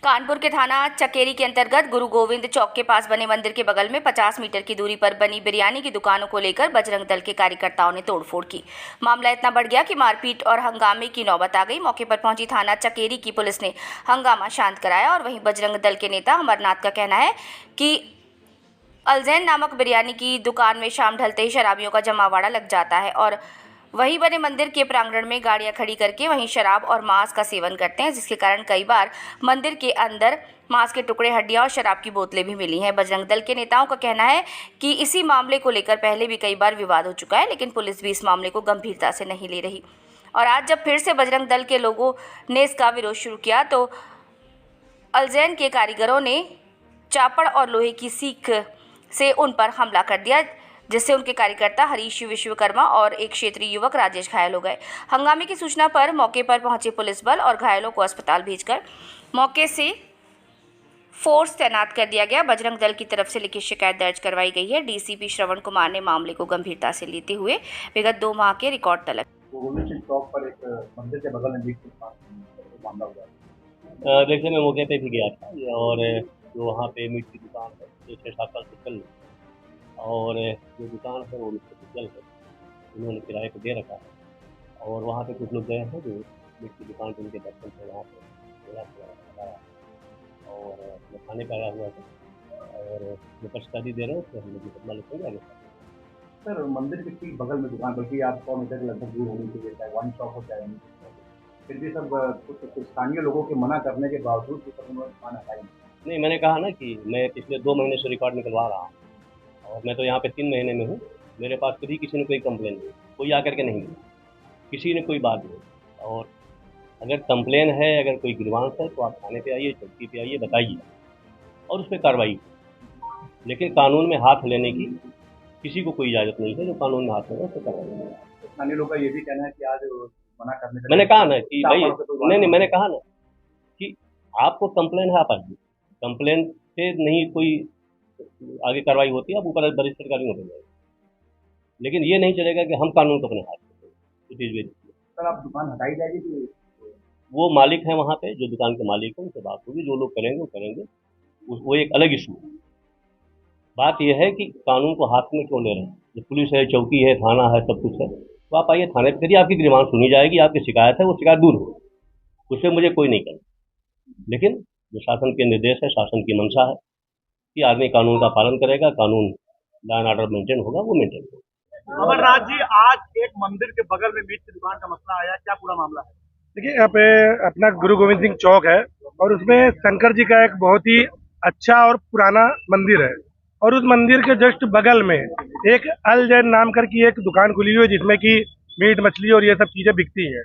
कानपुर के थाना चकेरी के अंतर्गत गुरु गोविंद चौक के पास बने मंदिर के बगल में 50 मीटर की दूरी पर बनी बिरयानी की दुकानों को लेकर बजरंग दल के कार्यकर्ताओं ने तोड़फोड़ की। मामला इतना बढ़ गया कि मारपीट और हंगामे की नौबत आ गई। मौके पर पहुंची थाना चकेरी की पुलिस ने हंगामा शांत कराया और वहीं बजरंग दल के नेता अमरनाथ का कहना है कि अलजैन नामक बिरयानी की दुकान में शाम ढलते ही शराबियों का जमावड़ा लग जाता है और वहीं बने मंदिर के प्रांगण में गाड़ियां खड़ी करके वहीं शराब और मांस का सेवन करते हैं, जिसके कारण कई बार मंदिर के अंदर मांस के टुकड़े, हड्डियां और शराब की बोतलें भी मिली हैं। बजरंग दल के नेताओं का कहना है कि इसी मामले को लेकर पहले भी कई बार विवाद हो चुका है, लेकिन पुलिस भी इस मामले को गंभीरता से नहीं ले रही। और आज जब फिर से बजरंग दल के लोगों ने इसका विरोध शुरू किया तो अलजैन के कारीगरों ने चापड़ और लोहे की सीख से उन पर हमला कर दिया, जिससे उनके कार्यकर्ता हरीश विश्वकर्मा और एक क्षेत्रीय युवक राजेश घायल हो गए। हंगामे की सूचना पर मौके पर पहुंचे पुलिस बल और घायलों को अस्पताल भेजकर मौके से फोर्स तैनात कर दिया गया। बजरंग दल की तरफ से लिखित शिकायत दर्ज करवाई गई है। डीसीपी श्रवण कुमार ने मामले को गंभीरता से लेते हुए विगत 2 माह के रिकॉर्ड तलब। गोविंद चौक पर एक मंदिर के बगल में मामला हुआ। देखिए, मैं मौके पे भी गया था और जो वहाँ पे मीट की दुकान है जो 6-7 साल से चल रही है और जो दुकान है वो मिस्टर है, उन्होंने किराए पर दे रखा है और वहाँ पे कुछ लोग गए हैं जो मीट की दुकान पे उनके बर्तन से वहाँ पे लगाया और मैं खाने पर आया हुआ था और मुकदमा दे रहे हैं, तो हम लोग मुकदमा लिखेंगे आगे। सर, मंदिर के ठीक बगल में दुकान, बल्कि आप 100 मीटर के लगभग दूर होनी चाहिए, चाहे वन शॉप हो चाहे फिर भी सब कुछ स्थानीय लोगों के मना करने के बावजूद भी सब उन्होंने दुकान हटाई नहीं, मैंने कहा ना कि मैं पिछले 2 महीने से रिकॉर्ड निकलवा रहा हूँ और मैं तो यहाँ पे 3 महीने में हूँ। मेरे पास कभी किसी ने कोई कंप्लेन नहीं, कोई आकर के नहीं, किसी ने कोई बात नहीं। और अगर कंप्लेन है, अगर कोई ग्रीवांस है तो आप थाने पे आइए, चौकी पे आइए, बताइए और उस पर कार्रवाई। लेकिन कानून में हाथ लेने की किसी को कोई इजाज़त नहीं है। जो कानून में हाथ लेगा उस पर कार्रवाई। स्थानीय लोग का ये भी कहना है कि आज मना करने का, मैंने कहा ना कि भाई नहीं, मैंने कहा ना कि आपको कंप्लेन है, आप आइए, कंप्लेन से नहीं कोई आगे कार्रवाई होती है, आप ऊपर वरिष्ठ अधिकारी हो जाएगा। लेकिन ये नहीं चलेगा कि हम कानून को अपने हाथ में। सर, आप दुकान हटाई जाएगी कि वो मालिक हैं वहाँ पे, जो दुकान के मालिक हैं, उनसे बात होगी, जो लोग करेंगे वो करेंगे, वो एक अलग इशू है। बात यह है कि कानून को हाथ में क्यों ले रहे हैं। जो पुलिस है, चौकी है, थाना है, सब कुछ है, तो आप आइए थाने पर करिए, आपकी ग्रीवांस सुनी जाएगी, आपकी शिकायत है वो शिकायत दूर हो, उससे मुझे कोई नहीं करना। लेकिन जो शासन के निर्देश है, शासन की मंशा है कि आदमी कानून का पालन करेगा, कानून लॉ एंड ऑर्डर मेंटेन होगा, वो मेंटेन होगा। अमरनाथ जी, आज एक मंदिर के बगल में मीट की दुकान का मसला आया, क्या पूरा मामला है? देखिए, यहाँ पे अपना गुरु गोविंद सिंह चौक है और उसमें शंकर जी का एक बहुत ही अच्छा और पुराना मंदिर है और उस मंदिर के जस्ट बगल में एक अल जैन नाम करके एक दुकान खुली हुई है, जिसमें कि मीट, मछली और ये सब चीजें बिकती हैं।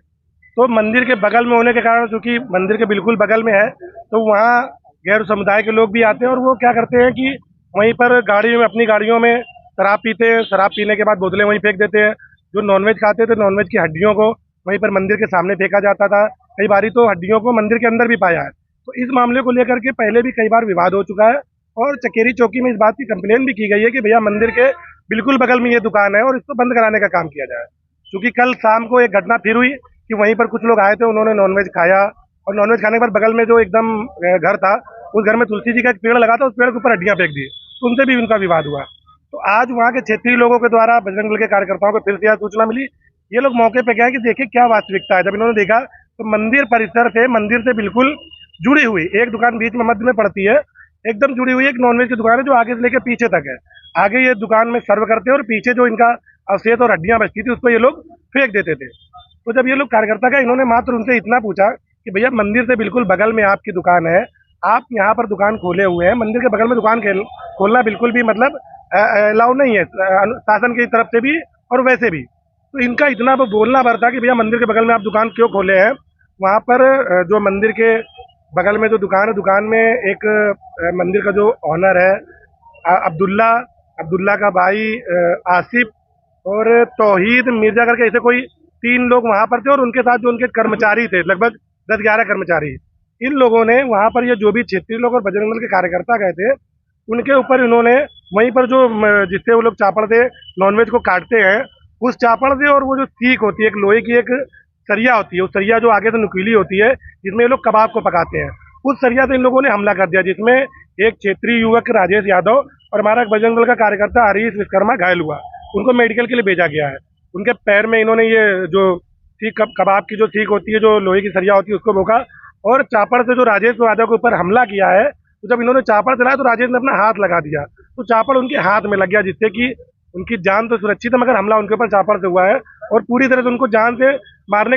तो मंदिर के बगल में होने के कारण, चूंकि मंदिर के बिल्कुल बगल में है, तो वहाँ गैर समुदाय के लोग भी आते हैं और वो क्या करते हैं कि वहीं पर गाड़ियों में, अपनी गाड़ियों में शराब पीते हैं। शराब पीने के बाद बोतलें वहीं फेंक देते हैं। जो नॉनवेज खाते थे, नॉनवेज की हड्डियों को वहीं पर मंदिर के सामने फेंका जाता था। कई बारी तो हड्डियों को मंदिर के अंदर भी पाया है। तो इस मामले को लेकर के पहले भी कई बार विवाद हो चुका है और चकेरी चौकी में इस बात की कंप्लेन भी की गई है कि भैया मंदिर के बिल्कुल बगल में ये दुकान है और इसको बंद कराने का काम किया जाए। क्योंकि कल शाम को एक घटना फिर हुई कि वहीं पर कुछ लोग आए थे, उन्होंने नॉनवेज खाया और नॉनवेज खाने के बाद बगल में जो एकदम घर था, उस घर में तुलसी जी का एक पेड़ लगा था, उस पेड़ के ऊपर हड्डियां फेंक दी, तो उनसे भी उनका विवाद हुआ। तो आज वहाँ के क्षेत्रीय लोगों के द्वारा बजरंग दल के कार्यकर्ताओं को फिर से यह सूचना मिली। ये लोग मौके पे गए कि देखिए क्या वास्तविकता है। जब इन्होंने देखा तो मंदिर परिसर से, मंदिर से बिल्कुल जुड़ी हुई एक दुकान बीच में मध्य में पड़ती है, एकदम जुड़ी हुई एक नॉनवेज की दुकान है जो आगे से लेकर पीछे तक है। आगे ये दुकान में सर्व करते हैं और पीछे जो इनका अवशेष और हड्डियां बचती थी उसको ये लोग फेंक देते थे। तो जब ये लोग कार्यकर्ता गए, इन्होंने मात्र उनसे इतना पूछा कि भैया मंदिर से बिल्कुल बगल में आपकी दुकान है, आप यहाँ पर दुकान खोले हुए हैं, मंदिर के बगल में दुकान खोलना बिल्कुल भी मतलब अलाउ नहीं है शासन की तरफ से भी और वैसे भी। तो इनका इतना बोलना भर था कि भैया मंदिर के बगल में आप दुकान क्यों खोले हैं। वहाँ पर जो मंदिर के बगल में जो दुकान है, दुकान में एक मंदिर का जो ऑनर है अब्दुल्ला का भाई आसिफ और तौहीद मिर्जा करके ऐसे कोई 3 लोग वहाँ पर थे और उनके साथ जो उनके कर्मचारी थे, लगभग 10-11 कर्मचारी। इन लोगों ने वहाँ पर ये जो भी क्षेत्रीय लोग और बजरंग दल के कार्यकर्ता गए थे, उनके ऊपर इन्होंने वहीं पर जो जिससे वो लोग चापड़ से नॉनवेज को काटते हैं, उस चापड़ से और वो जो सीख होती है, एक लोहे की एक सरिया होती है, उस सरिया जो आगे से नुकीली होती है, जिसमें ये लोग कबाब को पकाते हैं, उस सरिया से इन लोगों ने हमला कर दिया, जिसमें एक क्षेत्रीय युवक राजेश यादव और हमारा बजरंग दल का कार्यकर्ता हरीश विश्वकर्मा घायल हुआ। उनको मेडिकल के लिए भेजा गया है। उनके पैर में इन्होंने ये जो सीख कबाब की जो सीख होती है, जो लोहे की सरिया होती है, उसको भोंका और चापड़ से जो राजेश यादव के ऊपर हमला किया है, तो जब इन्होंने चापड़ चलाया तो राजेश ने अपना हाथ लगा दिया, तो चापड़ उनके हाथ में लग गया, जिससे कि उनकी जान तो सुरक्षित है, मगर हमला उनके ऊपर चापड़ से हुआ है और पूरी तरह से उनको जान से मारने